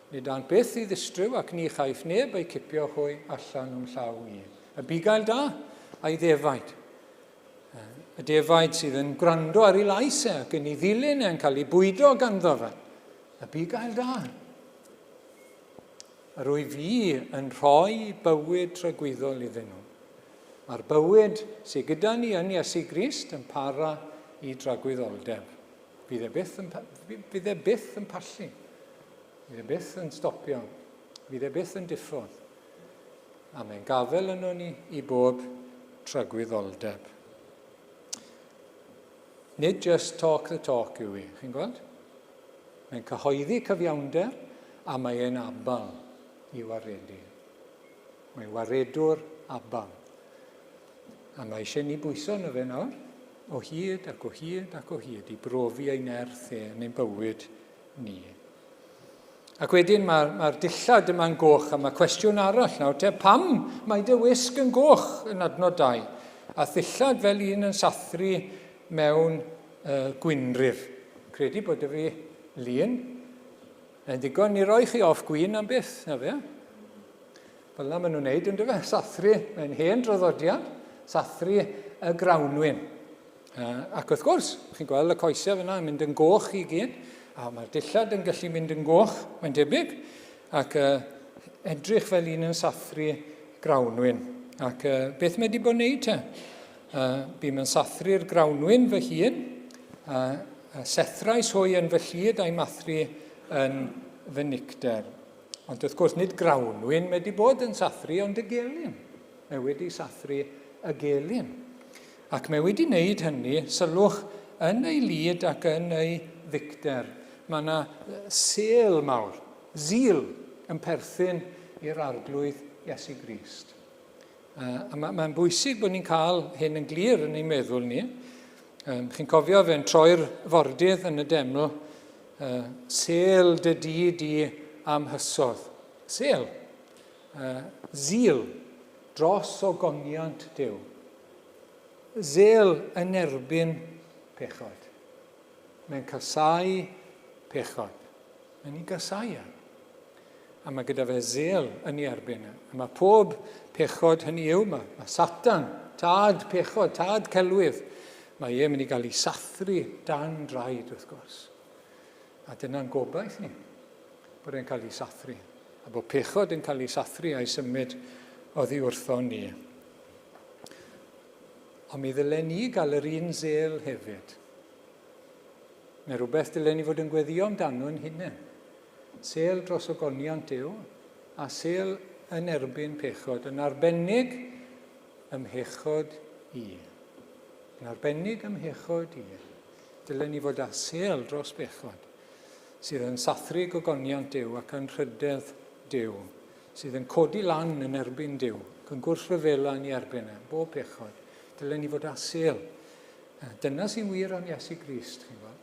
Nid an byth i ddistryw ac ni chaiff neb ei cipio hwy allan o'n llaw i. Y bugail da a'i ddefaid. Y defaid sydd yn gwrando ar ei lais ac yn ei ddilyn e'n cael ei bwydo ganddo fe. Y bugail da. Rwy fi yn rhoi bywyd tragwyddol iddyn nhw. Mae'r bywyd sydd gyda ni yn Iesu Grist yn para i dragwyddoldeb. Fydd e byth yn pallu. Fydd e byth yn stopio. Fydd e byth yn diffodd. A mae'n gafel yno ni i bob tragwyddoldeb. Nid just talk the talk yw i, chi'n gweld? Mae'n cyhoeddi cyfiawnder a mae'n abal i waredu. Mae'n waredwr abal. A mae eisiau ni bwyso yno fe nawr, o hyd ac o hyd ac o hyd, i brofi ei nerth yn ein bywyd ni. Ac wedyn mae'r dillad yma'n goch, a mae cwestiwn arall nawr, pam mae dy wisg yn goch yn adnod 2, a ddillad fel un yn sathru mewn gwynrif. Credu bod y fi lun, yn ddigon i roi chi off gwyn am byth, na fe? Fel yna maen nhw'n wneud, ynddo fe? Sathru, mae'n hen draddodiad, sathru y grawnwyn. Ac wrth gwrs, chi'n gweld y coesau fyna yn mynd yn goch i gyd, a mae'r dillad yn gallu mynd yn goch, mae'n debyg, ac edrych fel un yn sathru grawnwyn. Ac beth mae wedi bod yn wneud te? Bydd mae'n sathru'r grawnwyn fy hun, sethrais hwy yn fy llyd a'i mathru yn fy nicder. Ond wrth gwrs, nid grawnwyn mae wedi bod yn sathru, ond y gelyn. Mae wedi sathru y gelyn. Ac mae wedi wneud hynny, sylwch, yn ei lyd ac yn ei ddicter. Mae yna sêl mawr, zil, yn perthyn i'r arglwydd Iesu Grist. Mae'n bwysig bod ni'n cael hyn yn glir yn ei meddwl ni. Chi'n cofio fe'n troi'r fordydd yn y deml, sêl dy di am hysodd. Sêl, zil, dros ogoniant Duw. Sêl yn erbyn pechod. Mae'n casau pechod. yn ei gysau. A mae gyda fe zeel yn ei erbyn. A mae pob pechod hynny yw, mae Satan, tad pechod, tad celwydd, mae e'n mynd i gael ei sathru dan draed wrth gwrs. A dyna'n gobaith ni, bod e'n cael ei sathru. A bod pechod yn cael ei sathru a'i symud oddi wrtho ni. Ond mi ddylen ni gael yr un zeel hefyd. Mae rhywbeth dylen ni fod yn gweddio amdano'n hunain. Sel dros ogoniant Duw a sel yn erbyn pechod, yn arbennig ymhechod i. Yn arbennig ymhechod i. Dylen ni fod â sel dros bechod, sydd yn sathru ogoniant Duw ac yn rhydedd Duw, sydd yn codi lan yn erbyn Duw, ac yn gwrthryfela yn ei erbyn e, bob pechod. Dylen ni fod â sel. Dyna sy'n wir am Iesu Grist, chi'n gweld.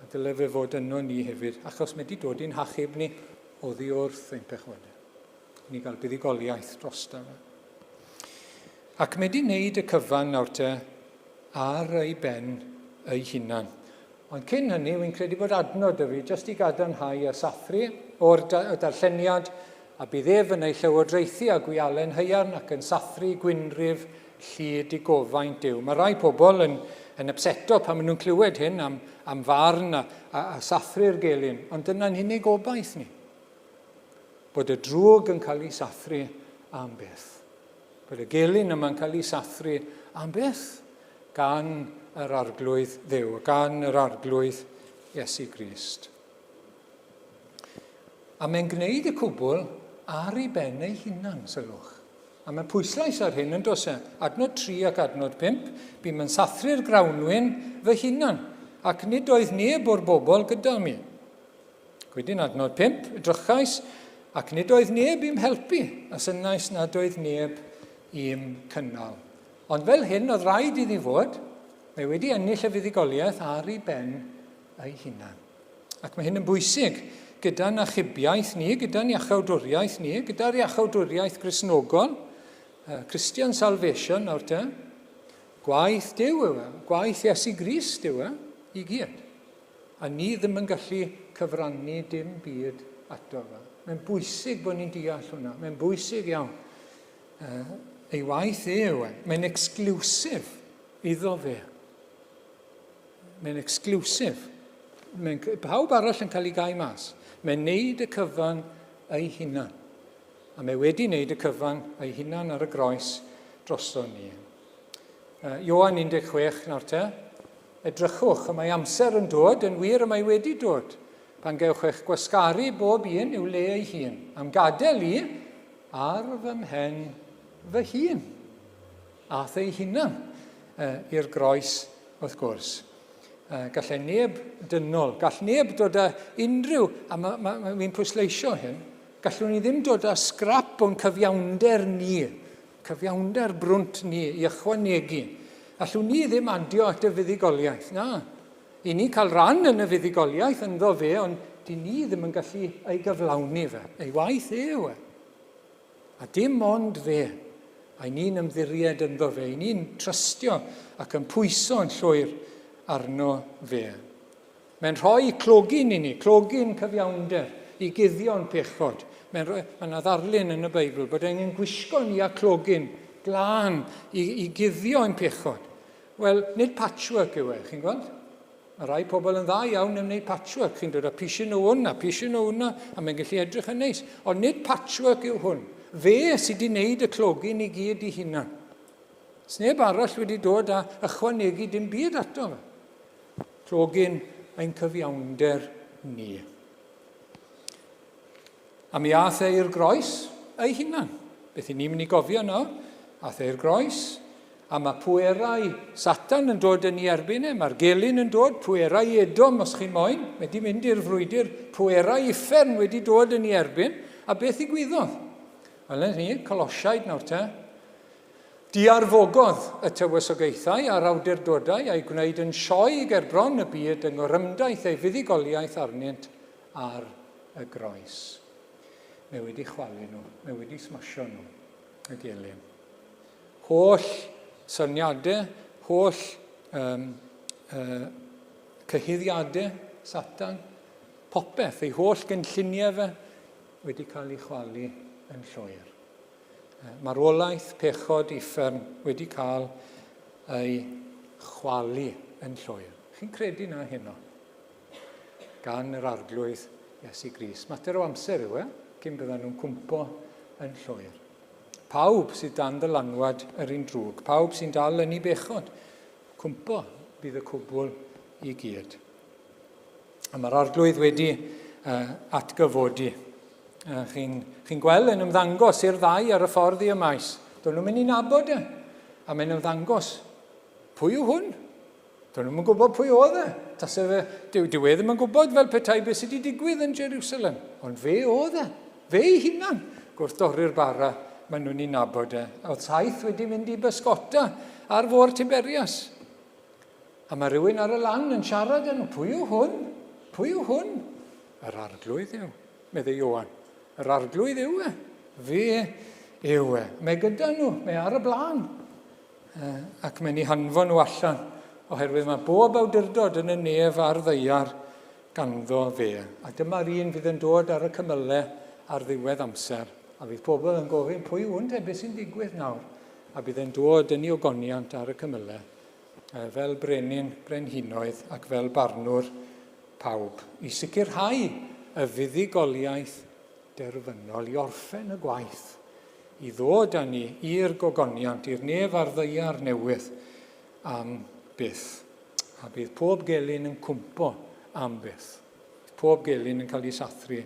A dyle fe fod yno ni hefyd, achos mae wedi dod i'n hachub ni oddi wrth ein pechodau. Ni gael buddigoliaeth drosto fe. Ac mae wedi wneud y cyfan nawr te ar ei ben ei hunan. Ond cyn hynny, wy'n credu bod adnod y fi, jyst i gadarnhau y sathru o'r darlleniad, a bydd ef yn ei llywodraethu a gwialen haiarn ac yn sathru gwynrif llyd i gofaint Duw. Mae rai pobl yn upseto pan maen nhw'n clywed hyn am farn a sathru'r gelyn, ond dyna'n hynny gobaith ni. Bod y drwg yn cael ei sathru am beth. Bod y gelyn yma'n cael ei sathru am beth gan yr arglwydd Dduw, gan yr arglwydd Iesu Grist. A mae'n gwneud y cwbl ar ei ben ei hunan, sylwch. A mae'n pwyslais ar hyn yn dos e. Adnod 3 ac adnod 5, bydd mae'n sathru'r grawnwyn fy hunan, ac nid oedd neb o'r bobl gyda mi. Wedyn adnod 5, edrychais, ac nid oedd neb i'm helpu, a synnais nad oedd neb i'm cynnal. Ond fel hyn, oedd rhaid iddi fod, mae wedi ennill y fuddigoliaeth ar ei ben ei hunan. Ac mae hyn yn bwysig gyda'n achubiaeth ni, gyda'n iachawdwriaeth ni, gyda'r iachawdwriaeth Gristnogol, Christian Salvation nawr te, gwaith Duw yw e, gwaith Iesu Grist yw e, i gyd. A ni ddim yn gallu cyfrannu dim byd ato fe. Mae'n bwysig bod ni'n deall hwnna, mae'n bwysig iawn. Ei waith yw e, mae'n exclusif iddo fe. Mae'n exclusif. Pawb arall yn cael ei gau mas. Mae'n neud y cyfan ei hunan. A mae wedi wneud y cyfan ei hunan ar y groes drosto ni. Ioan 16 nawr te, edrychwch, y mae amser yn dod, yn wir y mae wedi dod, pan gewch eich gwasgaru bob un i'w le ei hun, am gadael i ar fy mhen fy hun. Ath ei hunan i'r groes wrth gwrs. Gallai neb dynol, gall neb dod â unrhyw, a fi'n pwysleisio hyn, gallwn ni ddim dod â scrap o'n cyfiawnder ni, cyfiawnder brwnt ni i ychwanegu. Allwn ni ddim adio at y fuddigoliaeth. Na, i ni cael ran yn y fuddigoliaeth ynddo fe, ond di ni ddim yn gallu ei gyflawni fe. Ei waith yw e. A dim ond fe, a ni'n ymddiried ynddo fe, i ni'n trystio ac yn pwyso yn llwyr arno fe. Mae'n rhoi clogin i ni, clogin cyfiawnder, i guddio'n pechod. Mae'n yna ddarlun yn y Beibl bod angen gwisgo ni a clogin glân i guddio'n pechod. Wel, nid patchwork yw e, chi'n gweld? Mae rai pobl yn dda iawn yn gwneud patchwork. Chi'n dod â pisyn o hwnna, a mae'n gallu edrych yn neis. Ond nid patchwork yw hwn. Fe sydd wedi wneud y clogin i gyd i hunan. Sneb arall wedi dod â ychwanegu dim byd ato fe. Clogin ein cyfiawnder ni. A mi ath i'r groes ei hunan. Beth i ni'n mynd i gofio nawr? Ath i'r groes, a mae pwerau Satan yn dod yn ei erbyn e, mae'r gelyn yn dod, pwerau Edom os chi'n moyn, wedi mynd i'r frwydr, pwerau Uffern wedi dod yn ei erbyn, a beth i gwyddodd? Wel, ni, Colosiaid nawr te, diarfogodd y tywysogaethau a'r awdurdodau a'i gwneud yn sioe ger bron y byd yng ngorymdaeth ei fuddigoliaeth arnynt ar y groes. Mae wedi chwalu nhw, mae wedi smasio nhw, y gelyn. Holl syniadau, holl cyhuddiadau Satan popeth, ei holl gynlluniau fe wedi cael ei chwalu yn llwyr. Marwolaeth, pechod, uffern wedi cael ei chwalu yn llwyr. Chi'n credu na heno? Gan yr arglwydd Iesu Grist. Mater o amser yw cyn byddan nhw'n cwmpo yn llwyr. Pawb sydd dan dylanwad yr un drwg, pawb sy'n dal yn ei bechod, cwmpo bydd y cwbl i gyd. A mae'r arglwydd wedi atgyfodi. Chi'n gweld yn ymddangos i'r ddau ar y ffordd i y maes. Do'n nhw'n mynd i nabod a mae'n ymddangos. Pwy yw hwn? Do'n nhw'n gwybod pwy oedd Dyw e ddim yn gwybod fel petai beth sydd wedi digwydd yn Jerusalem. Ond fe oedd Fe ei hunan. Gwrthdori'r bara, maen nhw'n ei nabod Oedd saith wedi mynd i bysgota ar fôr Tiberias. A mae rhywun ar y lan yn siarad nhw. Pwy yw hwn? Pwy yw hwn? Yr arglwydd yw, medde Ioan. Yr arglwydd yw Fe yw Mae gyda nhw, mae ar y blaen. Ac mae'n ei hanfon nhw allan, oherwydd mae bob awdurdod yn y nef a'r ddeiar ganddo fe. A dyma'r un fydd yn dod ar y cymylau ar ddiwedd amser. A fydd pobl yn gofyn, pwy hwn beth sy'n digwydd nawr? A bydd yn dod yn ei ogoniant ar y cymylau, fel brenhinoedd ac fel barnwr pawb. I sicrhau y fuddugoliaeth derfynol, i orffen y gwaith, i ddod â ni i'r gogoniant, i'r nef a'r ddeiar newydd am byth. A bydd pob gelyn yn cwmpo am byth. Pob gelyn yn cael ei sathru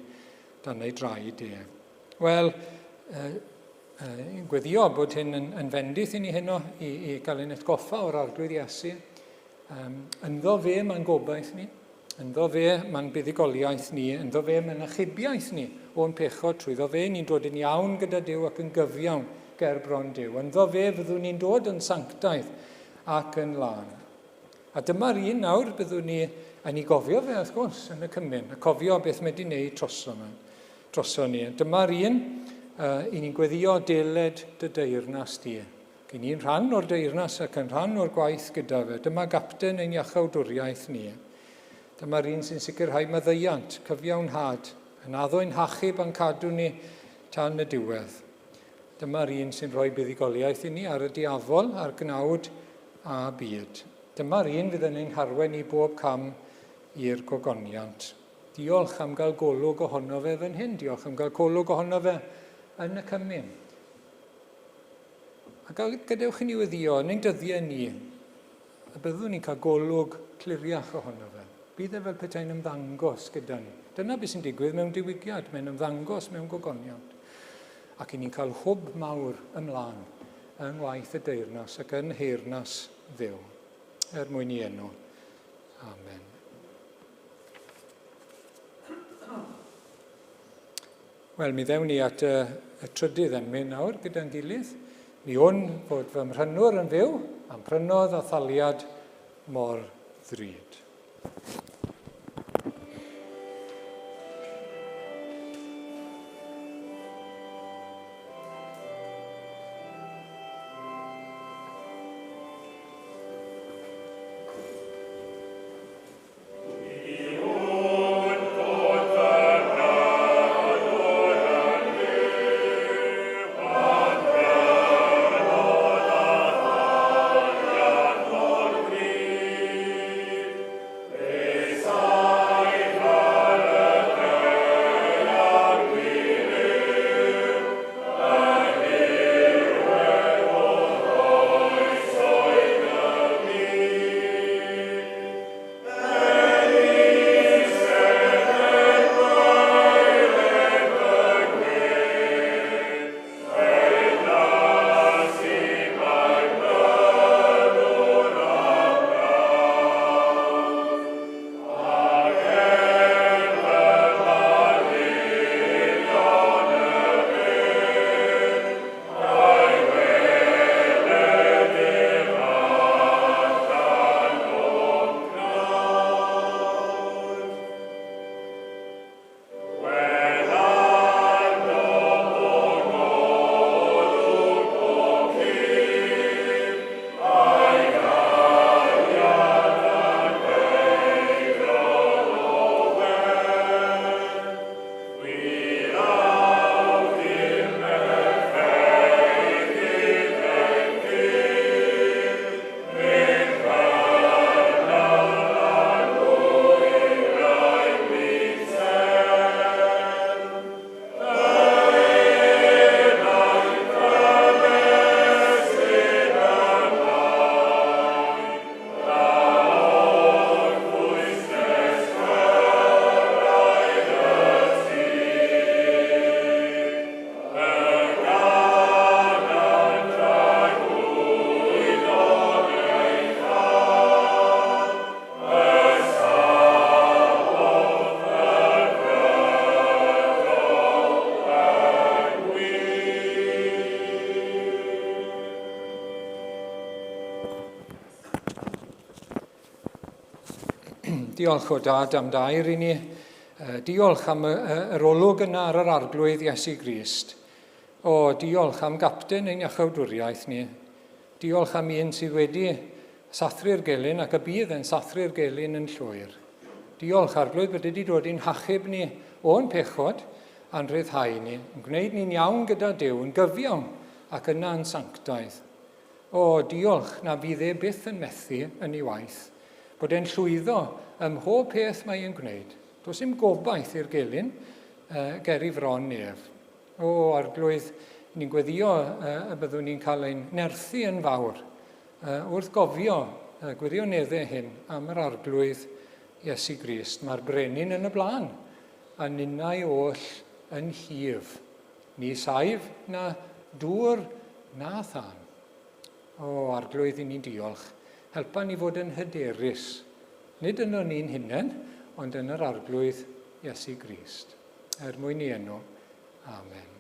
dan ei draed Wel, gweddio bod hyn yn fendith i ni heno i gael ein atgoffa o'r arglwydd Iesu. Ynddo fe mae'n gobaith ni, ynddo fe mae'n buddigoliaeth ni, ynddo fe mae'n achubiaeth ni o'n pechod trwyddo fe ni'n dod yn iawn gyda Duw ac yn gyfiawn ger bron Duw. Ynddo fe fyddwn ni'n dod yn sanctaidd ac yn lan. A dyma'r un nawr byddwn ni yn ei gofio fe, wrth gwrs, yn y cymyn, a cofio beth mae wedi gwneud troso ni. Dyma'r un i ni'n gweddio deled dy deyrnas di. Gyn ni'n rhan o'r deyrnas ac yn rhan o'r gwaith gyda fe. Dyma gapten ein iachawdwriaeth ni. Dyma'r un sy'n sicrhau maddeiant, cyfiawnhad, yn addwy'n hachub a'n cadw ni tan y diwedd. Dyma'r un sy'n rhoi buddigoliaeth i ni ar y diafol, a'r gnawd a byd. Dyma'r un fydd yn ein harwen i bob cam i'r gogoniant. Diolch am gael golwg ohono fe fan hyn. Diolch am gael golwg ohono fe yn y cymyn. A gadewch i ni weddio, yn ein dyddiau ni, a byddwn ni'n cael golwg cliriach ohono fe. Bydd fel petai'n ymddangos gyda ni. Dyna beth sy'n digwydd mewn diwygiad, mae'n ymddangos mewn gogoniant. Ac i ni'n cael hwb mawr ymlaen yng ngwaith y deyrnas ac yn heyrnas ddew. Mwyn i enw. Amen. Wel, mi ddewn ni at y trydydd emyn nawr gyda'n gilydd. Mi hwn bod fy mhrynwr yn fyw am prynodd a thaliad mor ddrud. Amen. Diolch o Dad am dair i ni. Diolch am yr olwg yna ar yr arglwydd Iesu Grist. O, diolch am gapten ein iachawdwriaeth ni. Diolch am un sydd wedi sathru'r gelyn ac y bydd yn sathru'r gelyn yn llwyr. Diolch arglwydd bod wedi dod i'n hachub ni o'n pechod a'n rhyddhau ni, yn gwneud ni'n iawn gyda Duw, yn gyfiawn ac yna yn sanctaidd. O, diolch na bydd e byth yn methu yn ei waith, bod e'n llwyddo ym mhob peth mae e'n gwneud. Does dim gobaith i'r gelyn ger i fron nef. O, arglwydd, ni'n gweddio y byddwn ni'n cael ein nerthu yn fawr wrth gofio gwirioneddau hyn am yr arglwydd Iesu Grist. Mae'r brenin yn y blaen, a ninnau oll yn hif. Ni saif na dŵr na thân. O, arglwydd i ni diolch. Helpa ni fod yn hyderus, nid yn o'n ni'n hunain, ond yn yr arglwydd Iesu Grist. Er mwyn i enw. Amen.